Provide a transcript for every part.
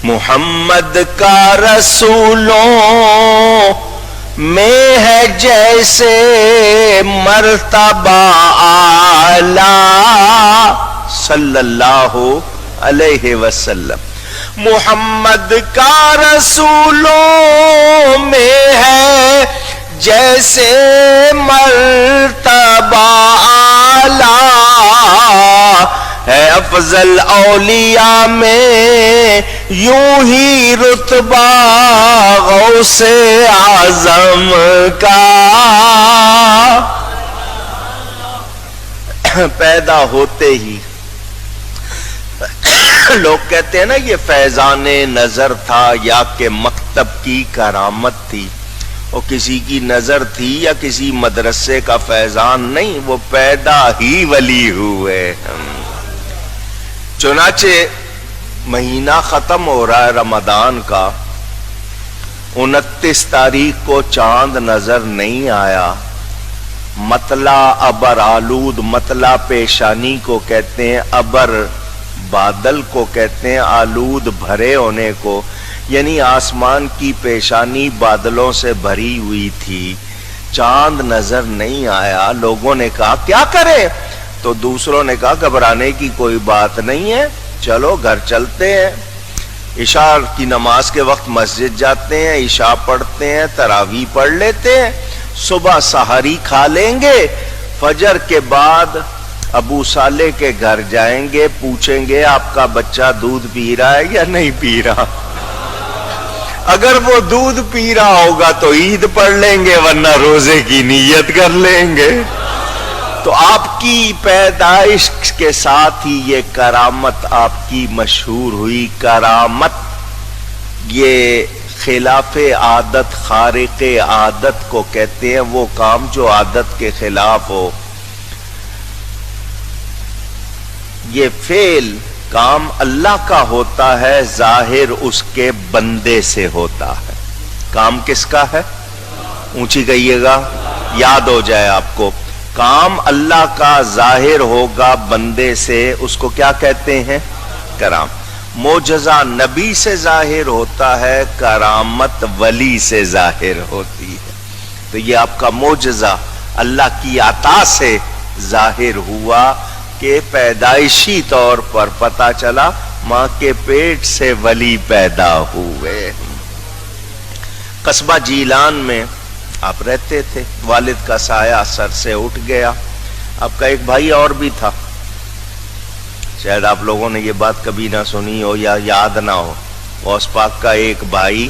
محمد کا رسولوں میں ہے جیسے مرتبہ اعلی صلی اللہ علیہ وسلم. محمد کا رسولوں میں ہے جیسے مرتبہ اعلی ہے. افضل اولیاء میں یوں ہی رتبہ غوث اعظم کا. پیدا ہوتے ہی لوگ کہتے ہیں نا یہ فیضان نظر تھا یا کہ مکتب کی کرامت تھی. وہ کسی کی نظر تھی یا کسی مدرسے کا فیضان نہیں، وہ پیدا ہی ولی ہوئے. چنانچہ مہینہ ختم ہو رہا ہے رمضان کا. 29 تاریخ کو چاند نظر نہیں آیا. مطلع ابر آلود، مطلع پیشانی کو کہتے ہیں، ابر بادل کو کہتے ہیں، آلود بھرے ہونے کو، یعنی آسمان کی پیشانی بادلوں سے بھری ہوئی تھی. چاند نظر نہیں آیا. لوگوں نے کہا کیا کرے؟ تو دوسروں نے کہا گھبرانے کی کوئی بات نہیں ہے، چلو گھر چلتے ہیں. عشاء کی نماز کے وقت مسجد جاتے ہیں، عشاء پڑھتے ہیں، تراویح پڑھ لیتے ہیں، صبح سحری کھا لیں گے، فجر کے بعد ابو صالح کے گھر جائیں گے، پوچھیں گے آپ کا بچہ دودھ پی رہا ہے یا نہیں پی رہا. اگر وہ دودھ پی رہا ہوگا تو عید پڑھ لیں گے، ورنہ روزے کی نیت کر لیں گے. تو آپ کی پیدائش کے ساتھ ہی یہ کرامت آپ کی مشہور ہوئی. کرامت یہ خلاف عادت، خارق عادت کو کہتے ہیں، وہ کام جو عادت کے خلاف ہو. یہ فعل کام اللہ کا ہوتا ہے، ظاہر اس کے بندے سے ہوتا ہے. کام کس کا ہے؟ اونچی کہیے گا، یاد ہو جائے آپ کو. کام اللہ کا ظاہر ہوگا بندے سے، اس کو کیا کہتے ہیں؟ کرام. معجزہ نبی سے ظاہر ہوتا ہے، کرامت ولی سے ظاہر ہوتی ہے. تو یہ آپ کا معجزہ اللہ کی عطا سے ظاہر ہوا کہ پیدائشی طور پر پتہ چلا ماں کے پیٹ سے ولی پیدا ہوئے. قصبہ جیلان میں آپ رہتے تھے. والد کا سایہ سر سے اٹھ گیا. آپ کا ایک بھائی اور بھی تھا، شاید آپ لوگوں نے یہ بات کبھی نہ سنی ہو یا یاد نہ ہو. غوث پاک کا ایک بھائی،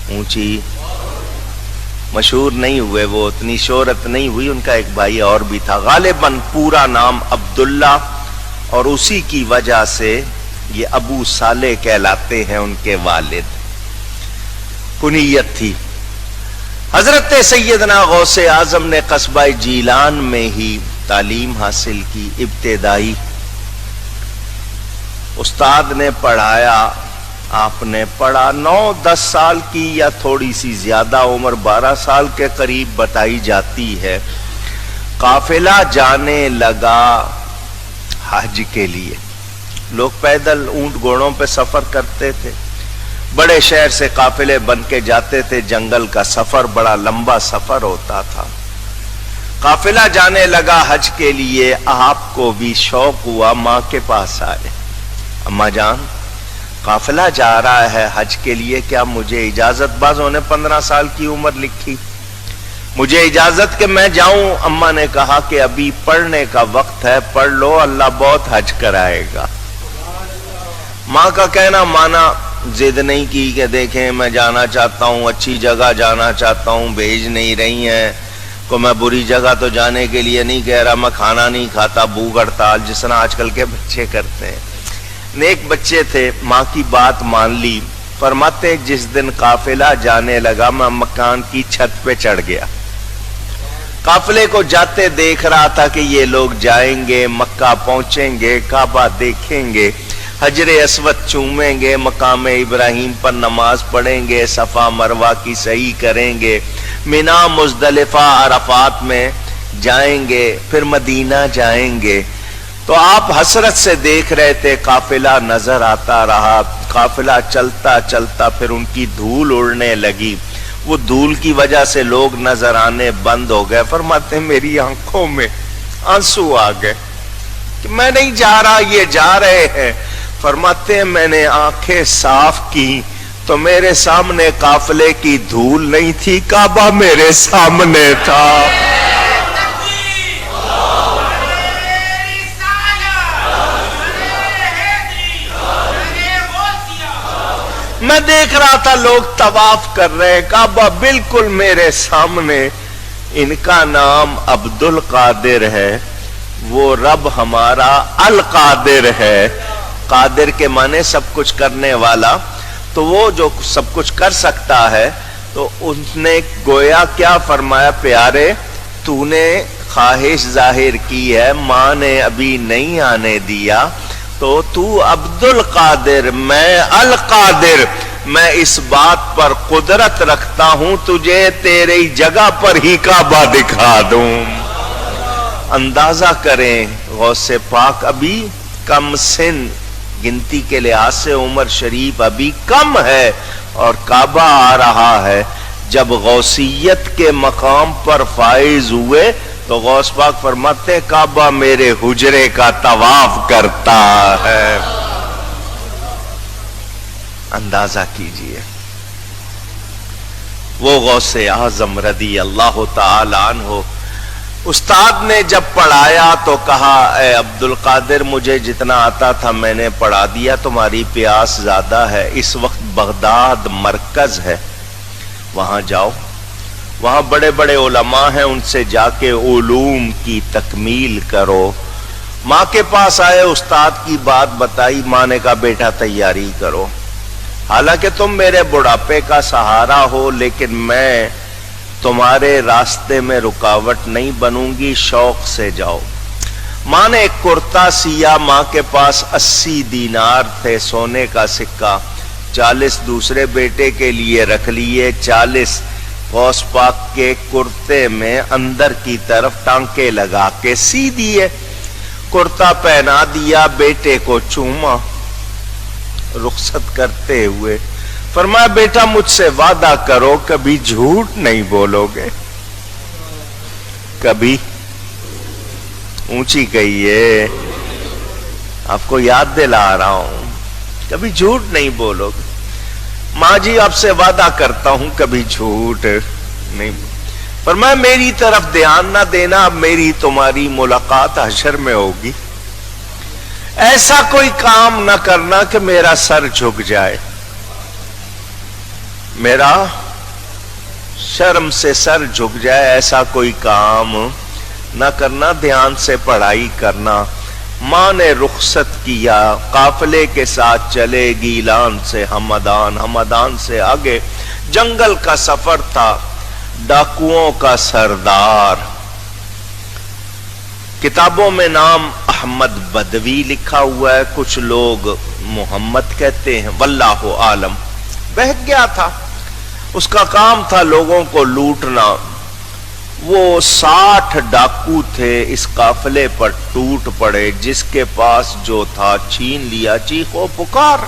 اونچی مشہور نہیں ہوئے، وہ اتنی شہرت نہیں ہوئی، ان کا ایک بھائی اور بھی تھا. غالباً پورا نام عبداللہ، اور اسی کی وجہ سے یہ ابو صالح کہلاتے ہیں ان کے والد. کنیت تھی. حضرت سیدنا غوث اعظم نے قصبہ جیلان میں ہی تعلیم حاصل کی. ابتدائی استاد نے پڑھایا، آپ نے پڑھا. 9-10 سال کی یا تھوڑی سی زیادہ عمر، 12 سال کے قریب بتائی جاتی ہے. قافلہ جانے لگا حج کے لیے. لوگ پیدل اونٹ گھوڑوں پہ سفر کرتے تھے. بڑے شہر سے قافلے بن کے جاتے تھے. جنگل کا سفر بڑا لمبا سفر ہوتا تھا. قافلہ جانے لگا حج کے لیے. آپ کو بھی شوق ہوا، ماں کے پاس آئے. اماں جان، قافلہ جا رہا ہے حج کے لیے، کیا مجھے اجازت؟ بازوں نے 15 سال کی عمر لکھی. مجھے اجازت کہ میں جاؤں؟ اماں نے کہا کہ ابھی پڑھنے کا وقت ہے، پڑھ لو، اللہ بہت حج کرائے گا. ماں کا کہنا مانا، ضد نہیں کی کہ دیکھیں میں جانا چاہتا ہوں، اچھی جگہ جانا چاہتا ہوں، بھیج نہیں رہی ہیں. کو میں بری جگہ تو جانے کے لیے نہیں کہہ رہا، میں کھانا نہیں کھاتا، بھوک ہڑتال جس طرح آج کل کے بچے کرتے ہیں. نیک بچے تھے، ماں کی بات مان لی. فرماتے جس دن قافلہ جانے لگا میں مکان کی چھت پہ چڑھ گیا. قافلے کو جاتے دیکھ رہا تھا کہ یہ لوگ جائیں گے، مکہ پہنچیں گے، کعبہ دیکھیں گے، حجر اسود چومیں گے، مقام ابراہیم پر نماز پڑھیں گے، صفا مروہ کی سعی کریں گے، مینا مزدلفہ عرفات میں جائیں گے، پھر مدینہ جائیں گے. تو آپ حسرت سے دیکھ رہے تھے، قافلہ نظر آتا رہا، قافلہ چلتا چلتا پھر ان کی دھول اڑنے لگی، وہ دھول کی وجہ سے لوگ نظر آنے بند ہو گئے۔ فرماتے ہیں میری آنکھوں میں آنسو آ گئے کہ میں نہیں جا رہا، یہ جا رہے ہیں۔ فرماتے ہیں میں نے آنکھیں صاف کی تو میرے سامنے قافلے کی دھول نہیں تھی، کعبہ میرے سامنے تھا۔ میں دیکھ رہا تھا لوگ طواف کر رہے ہیں، کعبہ بالکل میرے سامنے۔ ان کا نام عبد القادر ہے، وہ رب ہمارا القادر ہے۔ قادر کے معنی سب کچھ کرنے والا، تو وہ جو سب کچھ کر سکتا ہے، تو اس نے گویا کیا فرمایا، پیارے تو نے خواہش ظاہر کی ہے، ماں نے ابھی نہیں آنے دیا، تو عبد القادر، میں القادر، میں اس بات پر قدرت رکھتا ہوں تجھے تیری جگہ پر ہی کعبہ دکھا دوں۔ اندازہ کریں غوث پاک ابھی کم سن، گنتی کے لحاظ سے عمر شریف ابھی کم ہے اور کعبہ آ رہا ہے۔ جب غوثیت کے مقام پر فائز ہوئے تو غوث پاک فرماتے ہیں کعبہ میرے حجرے کا طواف کرتا ہے۔ اندازہ کیجئے وہ غوث اعظم رضی اللہ تعالی عنہ، استاد نے جب پڑھایا تو کہا اے عبد القادر مجھے جتنا آتا تھا میں نے پڑھا دیا، تمہاری پیاس زیادہ ہے، اس وقت بغداد مرکز ہے، وہاں جاؤ، وہاں بڑے بڑے علماء ہیں، ان سے جا کے علوم کی تکمیل کرو۔ ماں کے پاس آئے، استاد کی بات بتائی، ماں نے کہا بیٹا تیاری کرو، حالانکہ تم میرے بڑھاپے کا سہارا ہو لیکن میں تمہارے راستے میں رکاوٹ نہیں بنوں گی، شوق سے جاؤ۔ ماں نے ایک کرتا سیا، ماں کے پاس 80 دینار تھے سونے کا سکہ، 40 دوسرے بیٹے کے لیے رکھ لیے، 40 غوث پاک کے کرتے میں اندر کی طرف ٹانکے لگا کے سی دیے، کرتا پہنا دیا، بیٹے کو چوما، رخصت کرتے ہوئے فرمایا بیٹا مجھ سے وعدہ کرو کبھی جھوٹ نہیں بولو گے، کبھی، اونچی کہیے، آپ کو یاد دلا رہا ہوں، کبھی جھوٹ نہیں بولو گے۔ ماں جی آپ سے وعدہ کرتا ہوں کبھی جھوٹ نہیں، فرمایا میری طرف دھیان نہ دینا، اب میری تمہاری ملاقات حشر میں ہوگی، ایسا کوئی کام نہ کرنا کہ میرا سر جھک جائے، میرا شرم سے سر جھک جائے، ایسا کوئی کام نہ کرنا، دھیان سے پڑھائی کرنا۔ ماں نے رخصت کیا، قافلے کے ساتھ چلے گیلان سے ہمدان، ہمدان سے آگے جنگل کا سفر تھا، ڈاکوؤں کا سردار، کتابوں میں نام احمد بدوی لکھا ہوا ہے، کچھ لوگ محمد کہتے ہیں، واللہ عالم، بہک گیا تھا، اس کا کام تھا لوگوں کو لوٹنا۔ وہ 60 ڈاکو تھے، اس قافلے پر ٹوٹ پڑے، جس کے پاس جو تھا چھین لیا، چیخ و پکار۔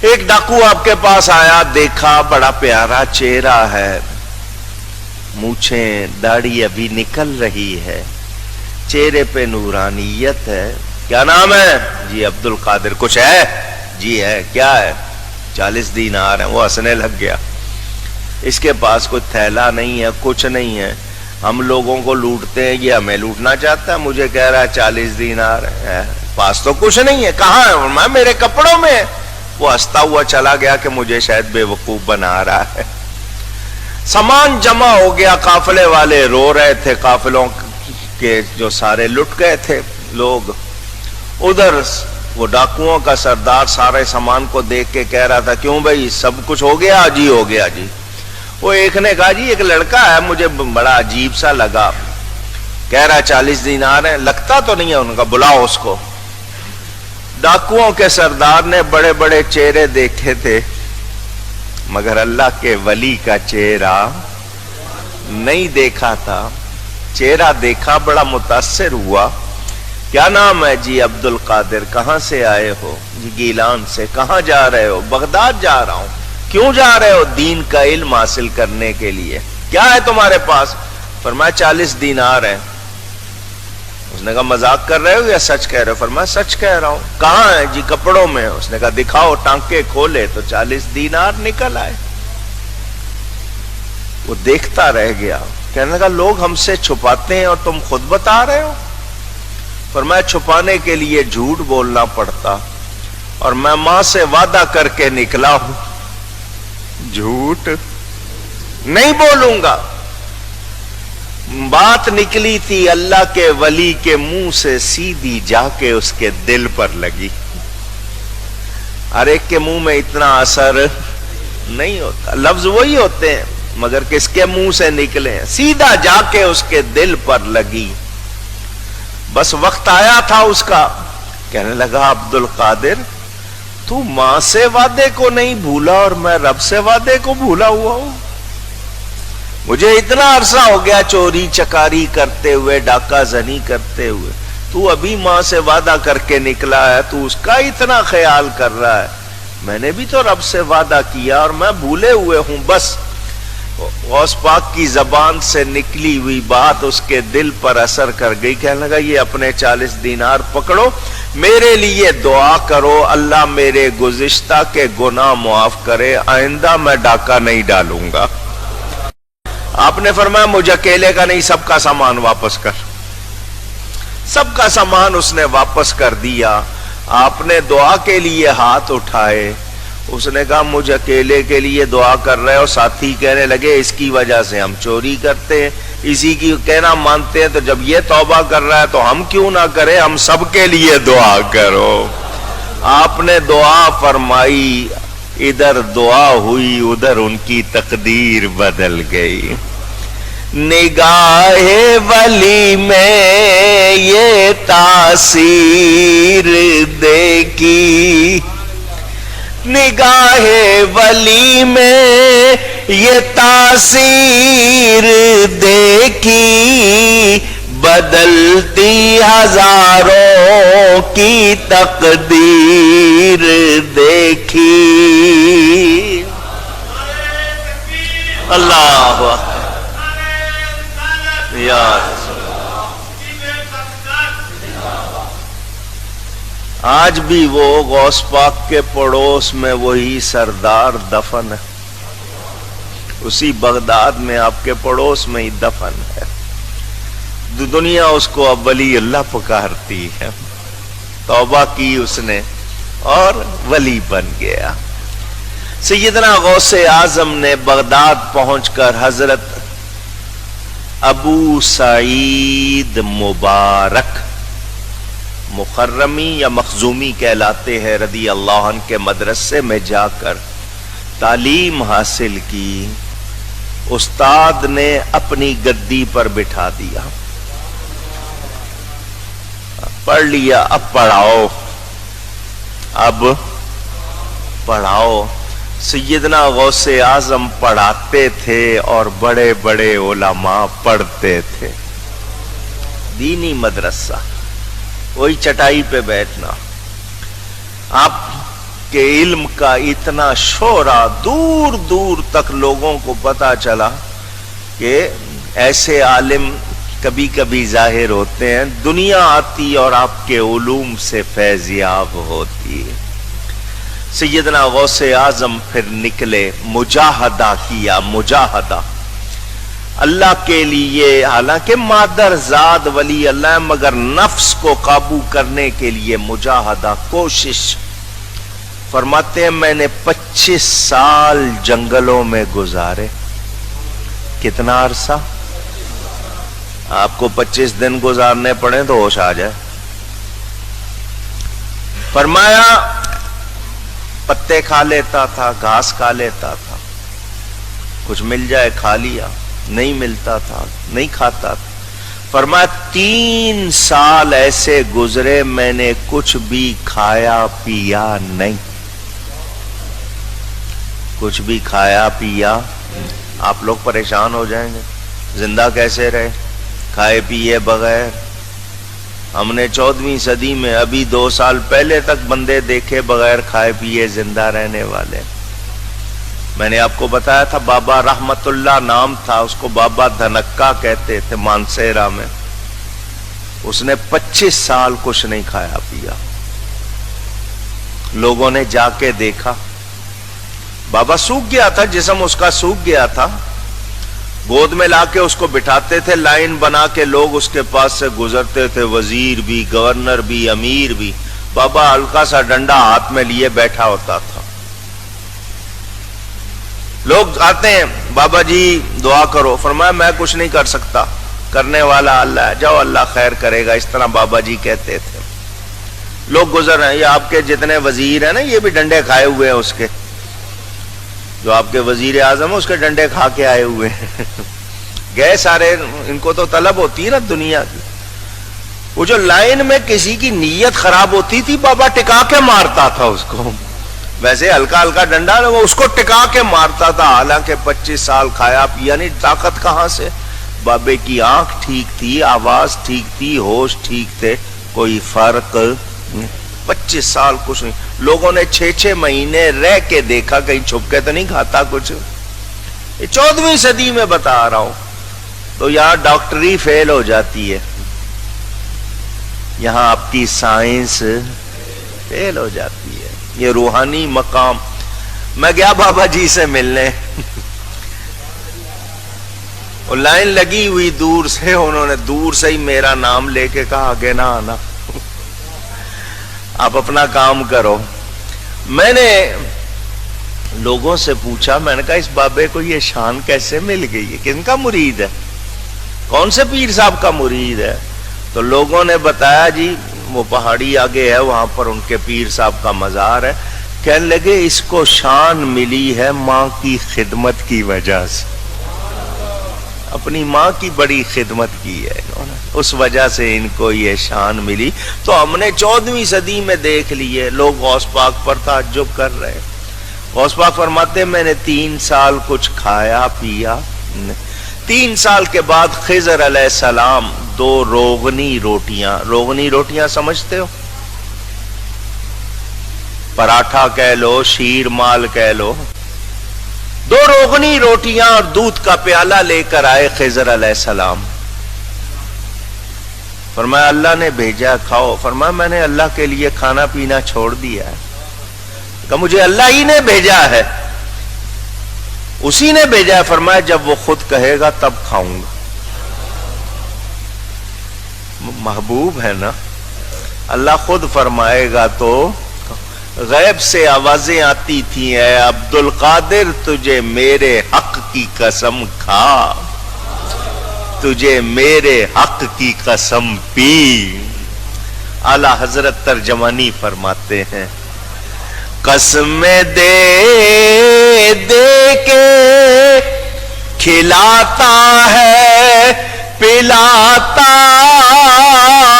ایک ڈاکو آپ کے پاس آیا، دیکھا بڑا پیارا چہرہ ہے، مونچھیں داڑھی ابھی نکل رہی ہے، چہرے پہ نورانیت ہے، کیا نام ہے؟ جی عبد القادر، کچھ ہے؟ جی ہے، کیا ہے؟ 40 دینار ہیں۔ وہ ہنسنے لگ گیا، اس کے پاس کوئی تھیلا نہیں ہے، کچھ نہیں ہے، ہم لوگوں کو لوٹتے ہیں، یہ ہمیں لوٹنا چاہتا ہے، مجھے کہہ رہا ہے 40 دینار ہے، پاس تو کچھ نہیں ہے، کہاں ہے؟ میں میرے کپڑوں میں۔ وہ ہنستا ہوا چلا گیا کہ مجھے شاید بے وقوف بنا رہا ہے۔ سامان جمع ہو گیا، قافلے والے رو رہے تھے، قافلوں کے جو سارے لٹ گئے تھے لوگ، ادھر وہ ڈاکوؤں کا سردار سارے سامان کو دیکھ کے کہہ رہا تھا کیوں بھائی سب کچھ ہو گیا؟ جی ہو گیا جی۔ وہ ایک نے کہا جی ایک لڑکا ہے مجھے بڑا عجیب سا لگا، کہہ رہا 40 دینار ہے، لگتا تو نہیں ہے، ان کا بلاؤ اس کو۔ ڈاکوؤں کے سردار نے بڑے بڑے چہرے دیکھے تھے مگر اللہ کے ولی کا چہرہ نہیں دیکھا تھا، چہرہ دیکھا، بڑا متاثر ہوا، کیا نام ہے؟ جی عبد القادر۔ کہاں سے آئے ہو؟ جی گیلان سے۔ کہاں جا رہے ہو؟ بغداد جا رہا ہوں۔ کیوں جا رہے ہو؟ دین کا علم حاصل کرنے کے لیے۔ کیا ہے تمہارے پاس؟ فرمایا 40 دینار ہیں۔ اس نے کہا مذاق کر رہے ہو یا سچ کہہ رہے ہو؟ فرمایا سچ کہہ رہا ہوں۔ کہاں ہے؟ جی کپڑوں میں۔ اس نے کہا دکھاؤ۔ ٹانکے کھولے تو 40 دینار نکل آئے۔ وہ دیکھتا رہ گیا، کہنے لگا لوگ ہم سے چھپاتے ہیں اور تم خود بتا رہے ہو؟ فرمایا چھپانے کے لیے جھوٹ بولنا پڑتا، اور میں ماں سے وعدہ کر کے نکلا ہوں، جھوٹ نہیں بولوں گا۔ بات نکلی تھی اللہ کے ولی کے منہ سے، سیدھی جا کے اس کے دل پر لگی۔ ہر ایک کے منہ میں اتنا اثر نہیں ہوتا، لفظ وہی ہوتے ہیں مگر کس کے منہ سے نکلے ہیں، سیدھا جا کے اس کے دل پر لگی۔ بس وقت آیا تھا اس کا، کہنے لگا عبد القادر تو ماں سے وعدے کو نہیں بھولا اور میں رب سے وعدے کو بھولا ہوا ہوں؟ مجھے اتنا عرصہ ہو گیا چوری چکاری کرتے ہوئے، ڈاکہ زنی کرتے ہوئے، تو ابھی ماں سے وعدہ کر کے نکلا ہے، تو اس کا اتنا خیال کر رہا ہے؟ میں نے بھی تو رب سے وعدہ کیا اور میں بھولے ہوئے ہوں۔ بس غوث پاک کی زبان سے نکلی ہوئی بات اس کے دل پر اثر کر گئی، کہنے لگا یہ اپنے 40 دینار پکڑو، میرے لیے دعا کرو اللہ میرے گزشتہ کے گناہ معاف کرے، آئندہ میں ڈاکہ نہیں ڈالوں گا۔ آپ نے فرمایا مجھے اکیلے کا نہیں، سب کا سامان واپس کر۔ سب کا سامان اس نے واپس کر دیا۔ آپ نے دعا کے لیے ہاتھ اٹھائے، اس نے کہا مجھے اکیلے کے لیے دعا کر رہے ہو؟ ساتھی کہنے لگے اس کی وجہ سے ہم چوری کرتے ہیں، اسی کی کہنا مانتے ہیں، تو جب یہ توبہ کر رہا ہے تو ہم کیوں نہ کریں، ہم سب کے لیے دعا کرو۔ آپ نے دعا فرمائی، ادھر دعا ہوئی ادھر ان کی تقدیر بدل گئی۔ نگاہ ولی میں یہ تاثیر دیکھی، نگاہ ولی میں یہ تاثیر دیکھی، بدلتی ہزاروں کی تقدیر دیکھی۔ اللہ اکبر یار، آج بھی وہ غوث پاک کے پڑوس میں وہی سردار دفن ہے، اسی بغداد میں آپ کے پڑوس میں ہی دفن ہے۔ دنیا اس کو اب ولی اللہ پکارتی ہے، توبہ کی اس نے اور ولی بن گیا۔ سیدنا غوث اعظم نے بغداد پہنچ کر حضرت ابو سعید مبارک مخرمی یا مخزومی کہلاتے ہیں رضی اللہ عنہ کے مدرسے میں جا کر تعلیم حاصل کی۔ استاد نے اپنی گدی پر بٹھا دیا، پڑھ لیا، اب پڑھاؤ، اب پڑھاؤ۔ سیدنا غوث اعظم پڑھاتے تھے اور بڑے بڑے علماء پڑھتے تھے۔ دینی مدرسہ، وہی چٹائی پہ بیٹھنا۔ آپ کے علم کا اتنا شعرا، دور دور تک لوگوں کو پتا چلا کہ ایسے عالم کبھی کبھی ظاہر ہوتے ہیں، دنیا آتی اور آپ کے علوم سے فیضیاب ہوتی ہے۔ سیدنا غوث اعظم پھر نکلے، مجاہدہ کیا، مجاہدہ اللہ کے لیے، حالانکہ مادر زاد ولی اللہ ہے مگر نفس کو قابو کرنے کے لیے مجاہدہ، کوشش۔ فرماتے ہیں میں نے 25 سال جنگلوں میں گزارے۔ کتنا عرصہ؟ آپ کو 25 دن گزارنے پڑے تو ہوش آ جائے۔ فرمایا پتے کھا لیتا تھا، گھاس کھا لیتا تھا، کچھ مل جائے کھا لیا، نہیں ملتا تھا نہیں کھاتا تھا۔ فرمایا 3 سال ایسے گزرے میں نے کچھ بھی کھایا پیا نہیں، کچھ بھی کھایا پیا۔ آپ لوگ پریشان ہو جائیں گے، زندہ کیسے رہے کھائے پیے بغیر؟ ہم نے 14ویں صدی میں ابھی 2 سال پہلے تک بندے دیکھے بغیر کھائے پیے زندہ رہنے والے. میں نے آپ کو بتایا تھا بابا رحمت اللہ نام تھا، اس کو بابا دھنکا کہتے تھے مانسیرا میں. اس نے 25 سال کچھ نہیں کھایا پیا. لوگوں نے جا کے دیکھا، بابا سوکھ گیا تھا، جسم اس کا سوکھ گیا تھا. گود میں لا کے اس کو بٹھاتے تھے، لائن بنا کے لوگ اس کے پاس سے گزرتے تھے، وزیر بھی، گورنر بھی، امیر بھی. بابا ہلکا سا ڈنڈا ہاتھ میں لیے بیٹھا ہوتا تھا. لوگ آتے ہیں، بابا جی دعا کرو. فرمایا میں کچھ نہیں کر سکتا، کرنے والا اللہ ہے، جاؤ اللہ خیر کرے گا. اس طرح بابا جی کہتے تھے. لوگ گزر رہے ہیں، یہ آپ کے جتنے وزیر ہیں نا یہ بھی ڈنڈے کھائے ہوئے ہیں. اس کے جو آپ کے وزیر اعظم ہیں اس کے ڈنڈے کھا کے آئے ہوئے ہیں. گئے سارے، ان کو تو طلب ہوتی ہے نا دنیا کی. وہ جو لائن میں کسی کی نیت خراب ہوتی تھی بابا ٹکا کے مارتا تھا اس کو. ویسے ہلکا ہلکا ڈنڈا وہ اس کو ٹکا کے مارتا تھا. حالانکہ 25 سال کھایا پیا نہیں، طاقت کہاں سے؟ بابے کی آنکھ ٹھیک تھی، آواز ٹھیک تھی، ہوش ٹھیک تھے، کوئی فرق نہیں. 25 سال کچھ نہیں. لوگوں نے 6 مہینے رہ کے دیکھا کہیں چھپ کے تو نہیں کھاتا کچھ. یہ 14ویں صدی میں بتا رہا ہوں. تو یہاں ڈاکٹری فیل ہو جاتی ہے، یہاں آپ کی سائنس فیل ہو جاتی ہے. یہ روحانی مقام. میں گیا بابا جی سے ملنے، اور لائن لگی ہوئی دور سے، انہوں نے دور سے ہی میرا نام لے کے کہا آگے نہ آنا، آپ اپنا کام کرو. میں نے لوگوں سے پوچھا، میں نے کہا اس بابے کو یہ شان کیسے مل گئی ہے؟ کن کا مرید ہے؟ کون سے پیر صاحب کا مرید ہے؟ تو لوگوں نے بتایا جی وہ پہاڑی آگے ہے، وہاں پر ان کے پیر صاحب کا مزار ہے. کہنے لگے اس کو شان ملی ہے ماں کی خدمت کی وجہ سے. اپنی ماں کی بڑی خدمت کی ہے انہوں نے، اس وجہ سے ان کو یہ شان ملی. تو ہم نے 14ویں صدی میں دیکھ لیے لوگ غوث پاک پر تعجب کر رہے. غوث پاک فرماتے میں نے 3 سال کچھ کھایا پیا. 3 سال کے بعد خضر علیہ السلام 2 روغنی روٹیاں سمجھتے ہو؟ پراٹھا کہہ لو، شیر مال کہہ لو. 2 روغنی روٹیاں اور دودھ کا پیالہ لے کر آئے خضر علیہ السلام. فرمایا اللہ نے بھیجا کھاؤ. فرمایا میں نے اللہ کے لیے کھانا پینا چھوڑ دیا ہے. کہ مجھے اللہ ہی نے بھیجا ہے، اسی نے بھیجا ہے. فرمایا جب وہ خود کہے گا تب کھاؤں گا. محبوب ہے نا، اللہ خود فرمائے گا تو. غیب سے آوازیں آتی تھیں، اے عبد القادر تجھے میرے حق کی قسم کھا، تجھے میرے حق کی قسم پی. اعلی حضرت ترجمانی فرماتے ہیں قسمیں دے دے کے کھلاتا ہے پلاتا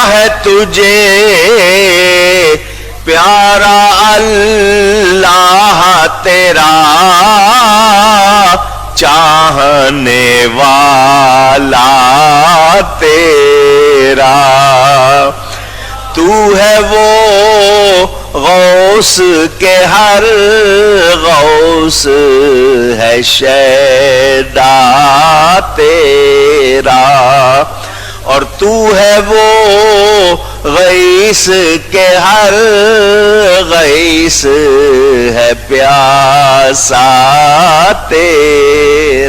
ہے تجھے پیارا اللہ تیرا چاہنے والا تیرا. تو ہے وہ غوث کے ہر غوث ہے شیدا تیرا، اور تو ہے وہ غیث کے ہر غیث ہے پیاسا تیرا.